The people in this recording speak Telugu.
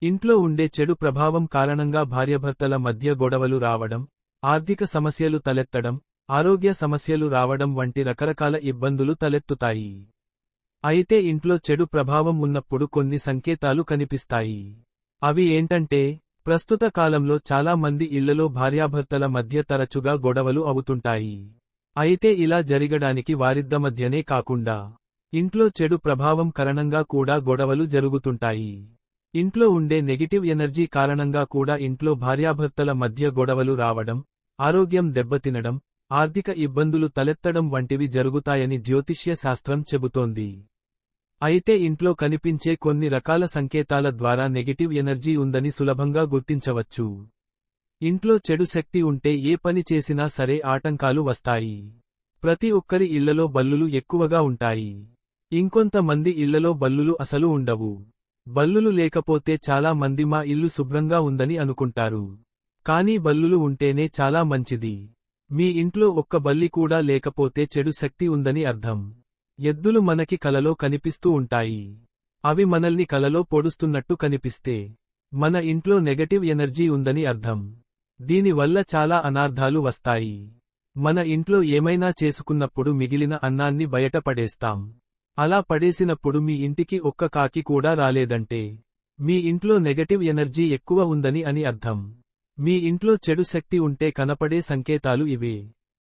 ఇంట్లో ఉండే చెడు ప్రభావం కారణంగా భార్యాభర్తల మధ్య గొడవలు రావడం, ఆర్థిక సమస్యలు తలెత్తడం, ఆరోగ్య సమస్యలు రావడం వంటి రకరకాల ఇబ్బందులు తలెత్తుతాయి. అయితే ఇంట్లో చెడు ప్రభావం ఉన్నప్పుడు కొన్ని సంకేతాలు కనిపిస్తాయి. అవి ఏంటంటే, ప్రస్తుత కాలంలో చాలా మంది ఇళ్లలో భార్యాభర్తల మధ్య తరచుగా గొడవలు అవుతుంటాయి. అయితే ఇలా జరగడానికి వారిద్ద మధ్యనే కాకుండా, ఇంట్లో చెడు ప్రభావం కారణంగా కూడా గొడవలు జరుగుతుంటాయి. ఇంట్లో ఉండే నెగిటివ్ ఎనర్జీ కారణంగా కూడా ఇంట్లో భార్యాభర్తల మధ్య గొడవలు రావడం, ఆరోగ్యం దెబ్బతినడం, ఆర్థిక ఇబ్బందులు తలెత్తడం వంటివి జరుగుతాయని జ్యోతిష్య శాస్త్రం చెబుతోంది. అయితే ఇంట్లో కనిపించే కొన్ని రకాల సంకేతాల ద్వారా నెగిటివ్ ఎనర్జీ ఉందని సులభంగా గుర్తించవచ్చు. ఇంట్లో చెడు శక్తి ఉంటే ఏ పని చేసినా సరే ఆటంకాలు వస్తాయి. ప్రతి ఒక్కరి ఇళ్లలో బల్లులు ఎక్కువగా ఉంటాయి. ఇంకొంతమంది ఇళ్లలో బల్లులు అసలు ఉండవు. బల్లులు లేకపోతే చాలా మంది మా ఇల్లు శుభ్రంగా ఉందని అనుకుంటారు. కానీ బల్లులు ఉంటేనే చాలా మంచిది. మీ ఇంట్లో ఒక్క బల్లి కూడా లేకపోతే చెడు శక్తి ఉందని అర్థం. ఎద్దులు మనకి కలలో కనిపిస్తూ ఉంటాయి. అవి మనల్ని కలలో పొడుస్తున్నట్టు కనిపిస్తే మన ఇంట్లో నెగటివ్ ఎనర్జీ ఉందని అర్థం. దీనివల్ల చాలా అనార్థాలు వస్తాయి. మన ఇంట్లో ఏమైనా చేసుకున్నప్పుడు మిగిలిన అన్నాన్ని బయట పడేస్తాం. అలా పడేసినప్పుడు మీ ఇంటికి ఒక్క కాకి కూడా రాలేదంటే మీ ఇంట్లో నెగటివ్ ఎనర్జీ ఎక్కువ ఉందని అని అర్థం. మీ ఇంట్లో చెడు శక్తి ఉంటే కనపడే సంకేతాలు ఇవే.